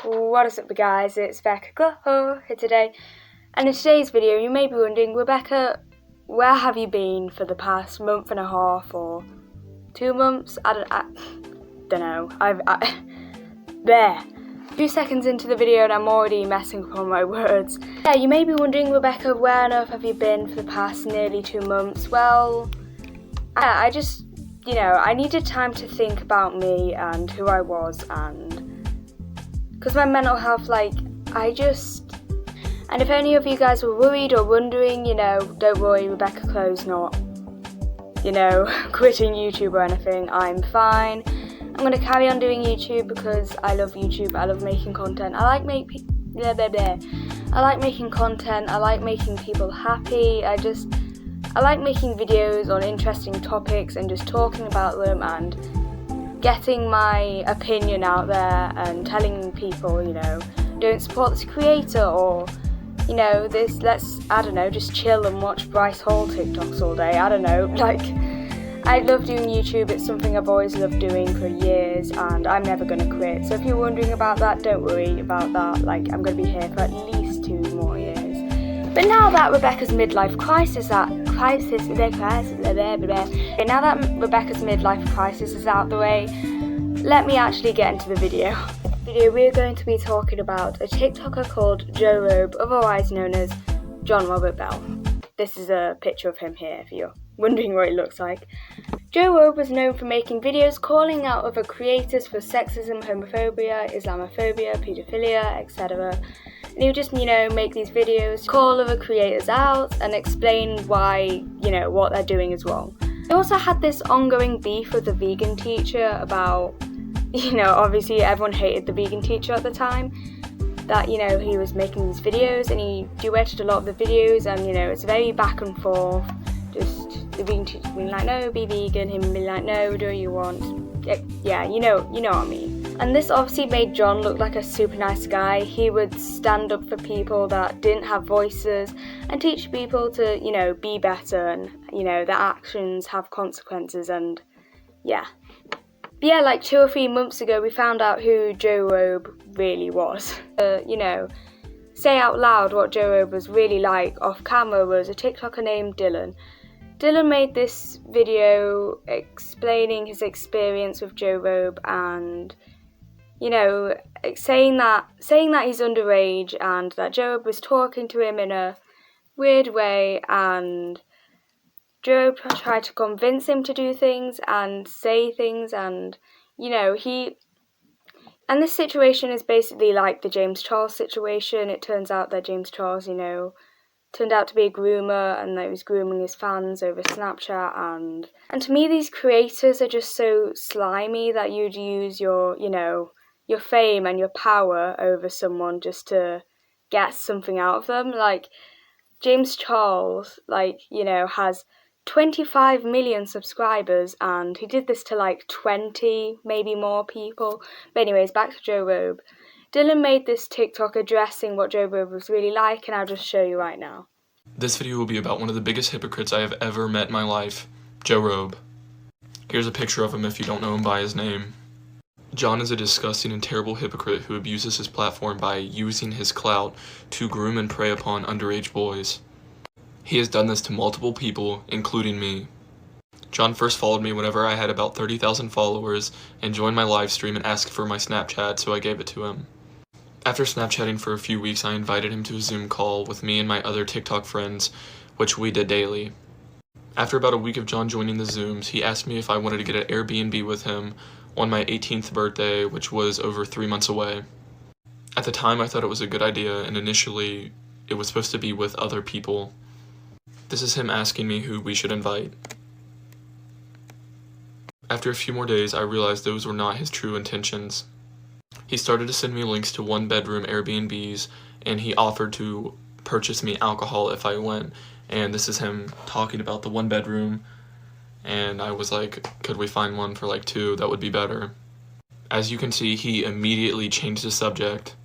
What is up guys, it's Rebecca here today, and in today's video you may be wondering, Rebecca, where have you been for the past month and a half or 2 months? I don't know, there. 2 seconds into the video and I'm already messing up on my words. Yeah, you may be wondering, Rebecca, where on earth have you been for the past nearly 2 months? Well, I just, I needed time to think about me and who I was, and because my mental health, and if any of you guys were worried or wondering, don't worry, Rebecca Clo's not, quitting YouTube or anything. I'm fine. I'm going to carry on doing YouTube because I love YouTube, I love making content, I like making content, I like making people happy, I like making videos on interesting topics and just talking about them and getting my opinion out there and telling people, don't support this creator, or, just chill and watch Bryce Hall TikToks all day. I don't know, I love doing YouTube, it's something I've always loved doing for years and I'm never going to quit. So if you're wondering about that, don't worry about that, I'm going to be here for at least 2 more years. But now that Rebecca's midlife crisis is out the way, let me actually get into the video. We're going to be talking about a TikToker called Jorobe, otherwise known as John Robert Bell. This is a picture of him here if you're wondering what he looks like. Jorobe was known for making videos calling out other creators for sexism, homophobia, Islamophobia, paedophilia, etc. And he would just, make these videos, call other creators out and explain why, what they're doing is wrong. He also had this ongoing beef with the vegan teacher about, obviously everyone hated the vegan teacher at the time, that, he was making these videos and he duetted a lot of the videos, and, it's very back and forth, just the vegan teacher being like, no, be vegan, him being like, no, do you want, yeah, you know what I mean. And this obviously made John look like a super nice guy. He would stand up for people that didn't have voices and teach people to, be better, and, their actions have consequences, and yeah. But yeah, 2 or 3 months ago we found out who Jorobe really was. Say out loud what Jorobe was really like off camera was a TikToker named Dylan. Dylan made this video explaining his experience with Jorobe and, saying that he's underage and that Jorobe was talking to him in a weird way, and Jorobe tried to convince him to do things and say things, and, and this situation is basically like the James Charles situation. It turns out that James Charles, turned out to be a groomer, and that he was grooming his fans over Snapchat, and to me these creators are just so slimy that you'd use your fame and your power over someone just to get something out of them. James Charles, has 25 million subscribers, and he did this to 20, maybe more people. But anyways, back to Jorobe. Dylan made this TikTok addressing what Jorobe was really like, and I'll just show you right now. This video will be about one of the biggest hypocrites I have ever met in my life, Jorobe. Here's a picture of him if you don't know him by his name. John is a disgusting and terrible hypocrite who abuses his platform by using his clout to groom and prey upon underage boys. He has done this to multiple people, including me. John first followed me whenever I had about 30,000 followers and joined my live stream and asked for my Snapchat, so I gave it to him. After Snapchatting for a few weeks, I invited him to a Zoom call with me and my other TikTok friends, which we did daily. After about a week of John joining the Zooms, he asked me if I wanted to get an Airbnb with him on my 18th birthday, which was over 3 months away. At the time, I thought it was a good idea, and initially, it was supposed to be with other people. This is him asking me who we should invite. After a few more days, I realized those were not his true intentions. He started to send me links to 1-bedroom Airbnbs, and he offered to purchase me alcohol if I went, and this is him talking about the 1-bedroom, and I was like, could we find one for 2? That would be better. As you can see, he immediately changed the subject.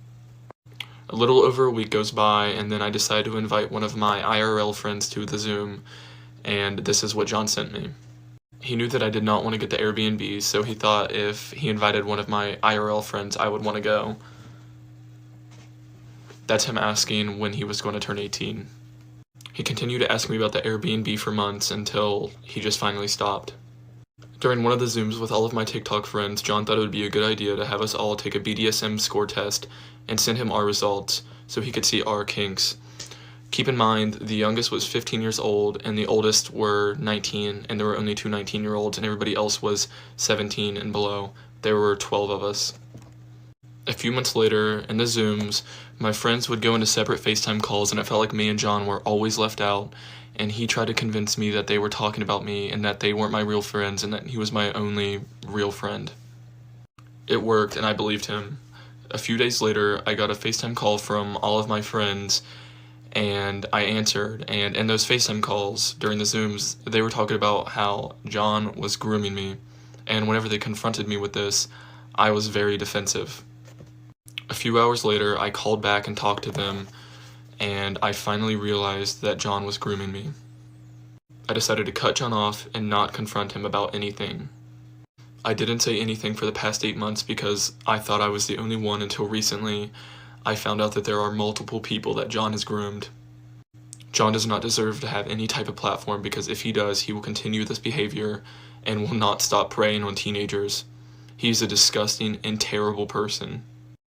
A little over a week goes by, and then I decide to invite one of my IRL friends to the Zoom, and this is what John sent me. He knew that I did not want to get the Airbnb, so he thought if he invited one of my IRL friends, I would want to go. That's him asking when he was going to turn 18. He continued to ask me about the Airbnb for months until he just finally stopped. During one of the Zooms with all of my TikTok friends, John thought it would be a good idea to have us all take a BDSM score test and send him our results so he could see our kinks. Keep in mind, the youngest was 15 years old and the oldest were 19, and there were only two 19-year-olds, and everybody else was 17 and below. There were 12 of us. A few months later, in the Zooms, my friends would go into separate FaceTime calls, and it felt like me and John were always left out, and he tried to convince me that they were talking about me and that they weren't my real friends and that he was my only real friend. It worked, and I believed him. A few days later, I got a FaceTime call from all of my friends, and I answered, and in those FaceTime calls, during the Zooms, they were talking about how John was grooming me, and whenever they confronted me with this, I was very defensive. A few hours later, I called back and talked to them, and I finally realized that John was grooming me. I decided to cut John off and not confront him about anything. I didn't say anything for the past 8 months because I thought I was the only one until recently I found out that there are multiple people that John has groomed. John does not deserve to have any type of platform because if he does, he will continue this behavior and will not stop preying on teenagers. He's a disgusting and terrible person.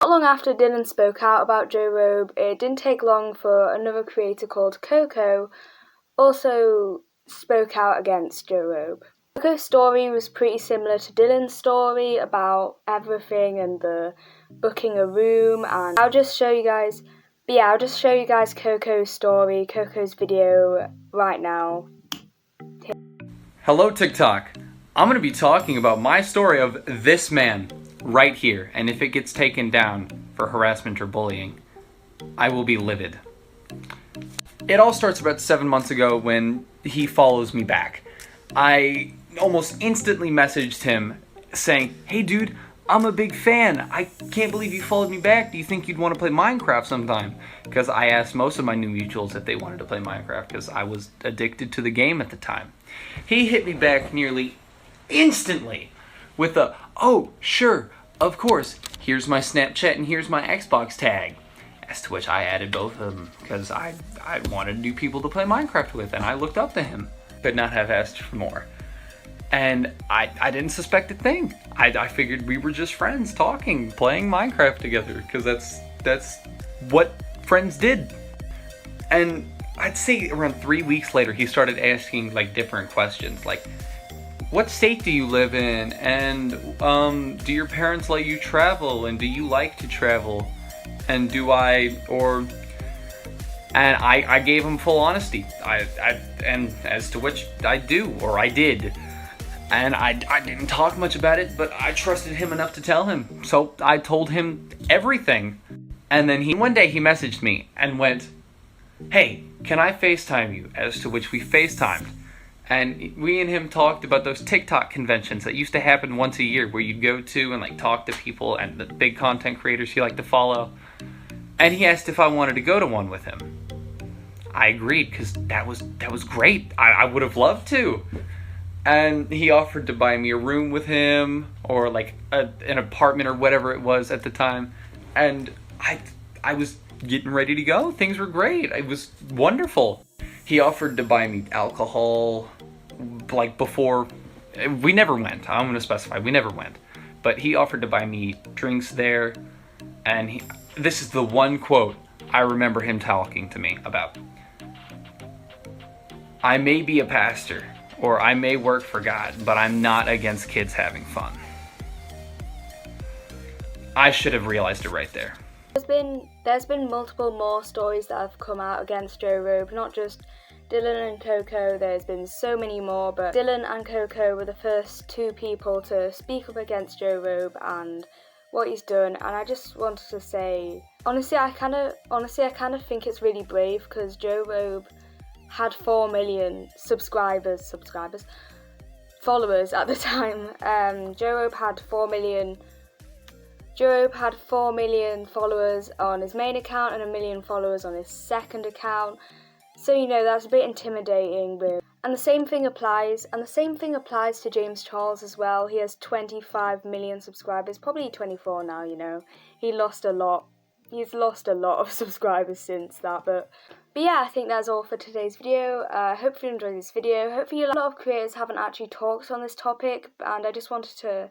Not long after Dylan spoke out about jorobe, it didn't take long for another creator called Coco also spoke out against jorobe. Coco's story was pretty similar to Dylan's story about everything and the booking a room, and I'll just show you guys Coco's story, Coco's video right now. Hello TikTok. I'm going to be talking about my story of this man right here, and if it gets taken down for harassment or bullying, I will be livid. It all starts about 7 months ago when he follows me back. I almost instantly messaged him saying, "Hey dude, I'm a big fan. I can't believe you followed me back. Do you think you'd want to play Minecraft sometime?" Because I asked most of my new mutuals if they wanted to play Minecraft because I was addicted to the game at the time. He hit me back nearly instantly with a, "Oh, sure, of course. Here's my Snapchat and here's my Xbox tag." As to which I added both of them because I wanted new people to play Minecraft with, and I looked up to him. Could not have asked for more. And I didn't suspect a thing. I figured we were just friends talking, playing Minecraft together, because that's what friends did. And I'd say around 3 weeks later, he started asking like different questions, like, "What state do you live in? And do your parents let you travel? And do you like to travel? And do I, or..." And I gave him full honesty. And as to which I do, or I did. And I didn't talk much about it, but I trusted him enough to tell him. So I told him everything. And then one day he messaged me and went, "Hey, can I FaceTime you?" As to which we FaceTimed. And we and him talked about those TikTok conventions that used to happen once a year where you'd go to and like talk to people and the big content creators you like to follow. And he asked if I wanted to go to one with him. I agreed because that was great. I would have loved to. And he offered to buy me a room with him or like an apartment or whatever it was at the time. And I was getting ready to go. Things were great. It was wonderful. He offered to buy me alcohol like before. We never went. I'm going to specify. We never went. But he offered to buy me drinks there. And this is the one quote I remember him talking to me about. "I may be a pastor, or I may work for God, but I'm not against kids having fun." I should have realized it right there. There's been multiple more stories that have come out against jorobe, not just Dylan and Coco. There's been so many more, but Dylan and Coco were the first two people to speak up against jorobe and what he's done. And I just wanted to say, honestly, I kind of think it's really brave because jorobe had 4 million followers at the time. Jorobe had 4 million followers on his main account and 1 million followers on his second account. So that's a bit intimidating. And the same thing applies to James Charles as well. He has 25 million subscribers, probably 24 now. He lost a lot he's lost a lot of subscribers since that, but yeah, I think that's all for today's video. Hopefully you enjoyed this video. Hopefully a lot of creators haven't actually talked on this topic, and I just wanted to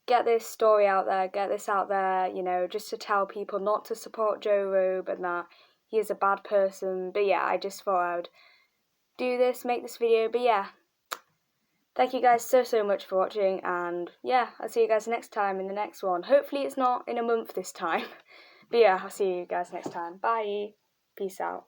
get this story out there, get this out there, you know, just to tell people not to support Jorobe and that he is a bad person. But yeah, I just thought I would do this, make this video. But yeah, thank you guys so much for watching, and yeah, I'll see you guys next time in the next one. Hopefully it's not in a month this time. But yeah, I'll see you guys next time. Bye. Peace out.